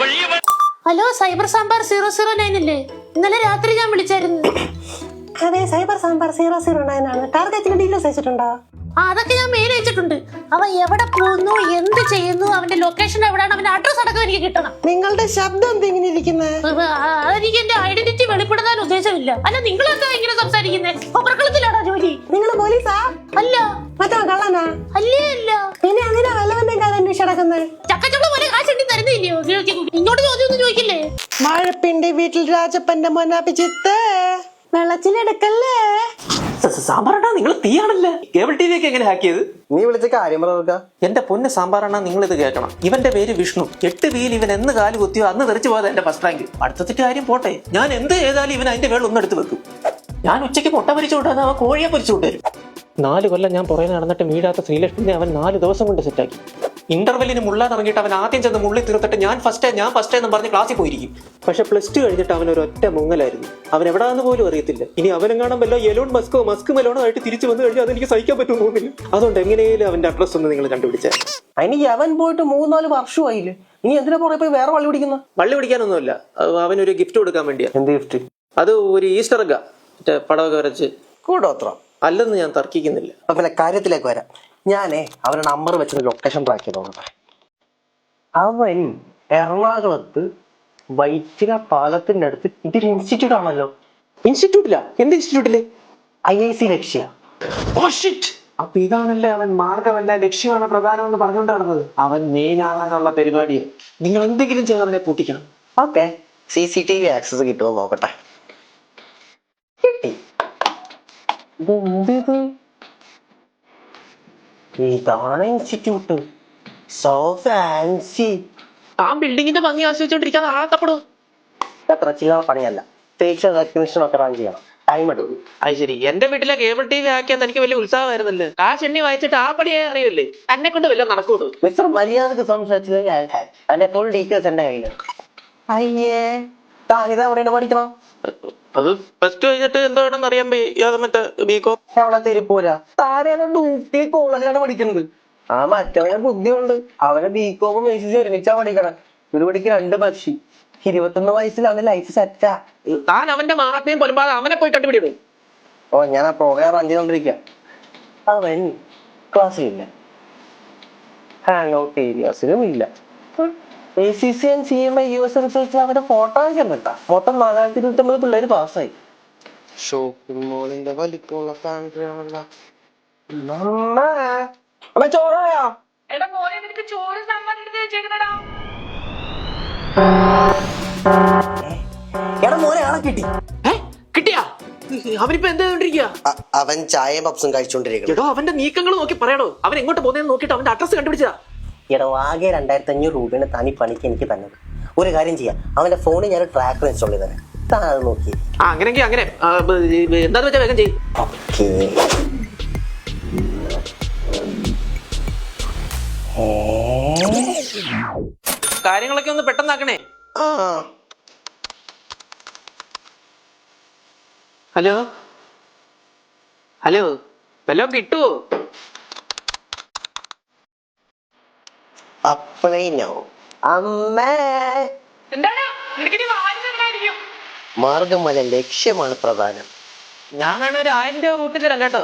Hello, cyber sambar 009 അല്ലേ? ഇന്നലെ രാത്രി ഞാൻ വിളിച്ചായിരുന്നു. അതെ, സൈബർ സാമ്പാർ 009 ആണ്. ടാർഗറ്റിന് ഡീറ്റെയിൽസ് അയച്ചിട്ടുണ്ടോ? അതൊക്കെ ഞാൻ മെയിൽ അയച്ചിട്ടുണ്ട്. അവൻ എവിടെ പോകുന്നു, എന്ത് ചെയ്യുന്നു, അവന്റെ ലൊക്കേഷൻ എവിടെയാണ്, അവന്റെ അഡ്രസ് അടക്കം എനിക്ക് കിട്ടണം. നിങ്ങളുടെ ശബ്ദം എന്തെങ്കിലും ഇരിക്കുന്നത്? അതെനിക്ക് എന്റെ ഐഡന്റിറ്റി വെളിപ്പെടുത്താൻ ഉദ്ദേശമില്ല. അല്ല, നിങ്ങളെന്താ ഇങ്ങനെ സംസാരിക്കുന്നത്? പത്രക്കളത്തിലാണോ ജോലി? നിങ്ങൾ പോലീസാ? അല്ല. മറ്റോ കള്ളനാ? അല്ലേ അല്ല. പിന്നെ അതിനാ വല്ലവന്റെ കാര്യം അന്വേഷിച്ചടക്കുന്നത്? ചക്കച്ചുള്ള പോലെ കാശ് തരുന്നില്ലയോ? ഇങ്ങോട്ട് ചോദ്യം ചോദിക്കില്ലേ? മഴപ്പിണ്ടി വീട്ടിൽ രാജപ്പന്റെ മൊന്നാപ്പിച്ചിത്ത് വെള്ളച്ചിലെടുക്കല്ലേ? സാമ്പാറണ്ണ, നിങ്ങൾ തീയാണല്ലേ? കേബിൾ ടി വി ഒക്കെ എങ്ങനെ ഹാക്ക് ചെയ്ത്? നീ വിളിച്ച കാര്യം പറഞ്ഞ എന്റെ പൊന്ന് സാമ്പാറണ്ണ, നിങ്ങൾ ഇത് കേൾക്കണം. ഇവന്റെ പേര് വിഷ്ണു. 8 വീൽ ഇവൻ എന്ന് കാല് കുത്തിയോ അന്ന് തെറിച്ചു പോയത് എന്റെ ഫസ്റ്റ് റാങ്ക്. അടുത്തത്തെ കാര്യം പോട്ടെ, ഞാൻ എന്ത് ചെയ്താലും ഇവൻ അതിന്റെ വേൾ ഒന്നെടുത്ത് വെക്കും. ഞാൻ ഉച്ചയ്ക്ക് മുട്ട പൊരിച്ചു വിട്ടാൽ അവൻ കോഴിയെ പൊരിച്ചു വിട്ടരും. 4 കൊല്ലം ഞാൻ പുറകെ നടന്നിട്ട് വീഴാത്ത ശ്രീലക്ഷ്മിനെ അവൻ 4 ദിവസം കൊണ്ട് സെറ്റാക്കി. ഇന്റർവെല്ലിന് മുള്ളാൻ ഇറങ്ങിയിട്ട് അവൻ ആദ്യം ചെന്ന് മുള്ളി തീർത്തിട്ട് ഞാൻ ഫസ്റ്റ് എന്ന് പറഞ്ഞ് ക്ലാസ്സിൽ പോയിരിക്കും. പക്ഷെ +2 കഴിഞ്ഞിട്ട് അവൻ ഒരു ഒറ്റ മുങ്ങലായിരുന്നു. അവൻ എവിടാന്ന് പോലും അറിയത്തില്ല. ഇനി അവനെങ്ങാണം വല്ല എലോൺ മസ്ക് മെലോണോ ആയിട്ട് തിരിച്ചു വന്നു കഴിഞ്ഞാൽ അതെനിക്ക് സഹിക്കാൻ പറ്റുമെന്ന് തോന്നുന്നില്ല. അതുകൊണ്ട് എങ്ങനെയും അവന്റെ അഡ്രസ് ഒന്ന് നിങ്ങൾ കണ്ടുപിടിച്ചാൽ. അതിന് അവൻ പോയിട്ട് 3-4 വർഷമായില്ലേ? ഇനി എന്തിനാ പുറകെ പോയി വേറെ വള്ളി പിടിക്കുന്ന? വള്ളി പിടിക്കാനൊന്നുമില്ല, അവനൊരു ഗിഫ്റ്റ് കൊടുക്കാൻ വേണ്ടിയാ. എന്ത് ഗിഫ്റ്റ്? അത് ഒരു ഈസ്റ്റർ എഗ്ഗാ, മറ്റേ പടമൊക്കെ വരച്ച്. കൂടോത്രം അല്ലെന്ന് ഞാൻ തർക്കിക്കുന്നില്ല. പിന്നെ കാര്യത്തിലേക്ക് വരാം. ഞാനേ അവരുടെ നമ്പർ വെച്ച് ലൊക്കേഷൻ ട്രാക്ക് ചെയ്ത് നോക്കട്ടെ. അവൻ എറണാകുളത്ത് വൈറ്റില പാലത്തിന്റെ അടുത്ത്. ഇതൊരു ഇൻസ്റ്റിറ്റ്യൂട്ട് ആണല്ലോ. ഇൻസ്റ്റിറ്റ്യൂട്ടില്ല? എന്ത് ഇൻസ്റ്റിറ്റ്യൂട്ടില്? IIC ലക്ഷ്യ. അപ്പൊ ഇതാണല്ലേ അവൻ മാർഗമല്ല ലക്ഷ്യമാണ് പ്രധാനം എന്ന് പറഞ്ഞുകൊണ്ട് നടന്നത്. അവൻ മെയിൻ ആകാനുള്ള പരിപാടിയെ നിങ്ങൾ എന്തെങ്കിലും ചെയ്ത് അവനെ പൂട്ടിക്കണം. ഓക്കെ, CCTV ആക്സസ് കിട്ടുമോ നോക്കട്ടെ. ഇതാണ് ഇൻസ്റ്റിറ്റ്യൂട്ട്. So fancy. ആ ബിൽഡിങ്ങിന്റെ ഭംഗി ആസ്വദിച്ചോണ്ടിരിക്കാതെ ആളത്തപ്പെടും. എത്ര ചില്ലറ പണിയല്ല. ഫേഷ്യൽ റെക്കഗ്നിഷൻ ഒക്കെ റൺ ചെയ്യണം. ടൈം എടുക്കും. അത് ശരി. എന്റെ വീട്ടിലെ കേബിൾ TV ആക്കിയാൽ എനിക്ക് വലിയ ഉത്സാഹമായിരുന്നല്ലോ. കാശ് എണ്ണി വായിച്ചിട്ട് ആ പണിയെ അറിയില്ലേ? എന്നെ കൊണ്ട് വല്ല നടക്കൂടൂ. മിസ്റ്റർ മര്യാദക്ക് സംസാരിച്ചത് അതിന്റെ ഫുൾ ഡീറ്റെയിൽസ് എന്റെ കയ്യിലാണ്. അയ്യേ, താനിതാ എവിടെയാണ് പഠിക്കണം? അത് +2 കഴിഞ്ഞിട്ട് എന്താ വേണമെന്ന് അറിയാൻ മറ്റേ ബികോം. അവിടെ തിരുപ്പൂരാ. താരേനെ ഡ്യൂട്ടി കോളേജിലാണ് പഠിക്കുന്നത്. ആ മറ്റവനെ ബുദ്ധിയുണ്ട്. അവനെ ബികോമും ACC ഒരുമിച്ചാ പഠിക്കണം. ഒരു പഠിക്ക് 2 പക്ഷി. 21 വയസ്സിൽ അവന്റെ ലൈഫ് സെറ്റാ. താൻ അവന്റെ മാർക്കും പൊരുമ്പാതെ അവനെ പോയി കണ്ടുപിടിക്കും. ഓ, ഞാൻ ആ പ്രോഗ്രാം റൺ ചെയ്തോണ്ടിരിക്ക. അവൻ ക്ലാസ്സിലില്ല, ഹാങ് ഔട്ട് ഏരിയാസിലും ഇല്ല. ACC and CMA US റിസൾട്ടിൽ അവന്റെ ഫോട്ടോ കണ്ടിട്ടാ. മൊത്തം 429 പിള്ളേര് പാസ്സായി. ഷോപ്പിംഗ് മോളിന്റെ വലിപ്പമുള്ള ഫാമിലിയാണല്ലോ. ചോറായോ? എടാ മോനെ, ആളെ കിട്ടി. കിട്ടിയാ? അവനിപ്പോ എന്താ ചെയ്തോണ്ടിരിക്കുക? അവൻ ചായയും പപ്സും കഴിച്ചോണ്ടിരിക്കണം. എടോ, അവന്റെ നീക്കങ്ങൾ നോക്കി പറയണോ? അവൻ എങ്ങോട്ട് പോകുന്നതെന്ന് നോക്കിട്ട് അവന്റെ അഡ്രസ് കണ്ടുപിടിച്ചാ. എടോ, ആകെ 2500 രൂപയാണ് തനി പണിക്ക് എനിക്ക് തന്നത്. ഒരു കാര്യം ചെയ്യാം, അവന്റെ ഫോണിൽ ഞാൻ ട്രാക്കർ ഇൻസ്റ്റാൾ ചെയ്ത് തരാം. താൻ അത് നോക്കി. അങ്ങനെങ്കിൽ അങ്ങനെ എന്താന്ന് വെച്ചാൽ വേഗം ചെയ്യും. കാര്യങ്ങളൊക്കെ ഒന്ന് പെട്ടെന്നാക്കണേ. ഹലോ ഹലോ, വല്ലതും കിട്ടുവോ? അപ്പഴേനോ അമ്മേ, മാർഗമല്ല ലക്ഷ്യമാണ് പ്രധാനം. ഞാൻ വേണേ ഒരു 1000 രൂപ കൂട്ടി തരാം കേട്ടോ.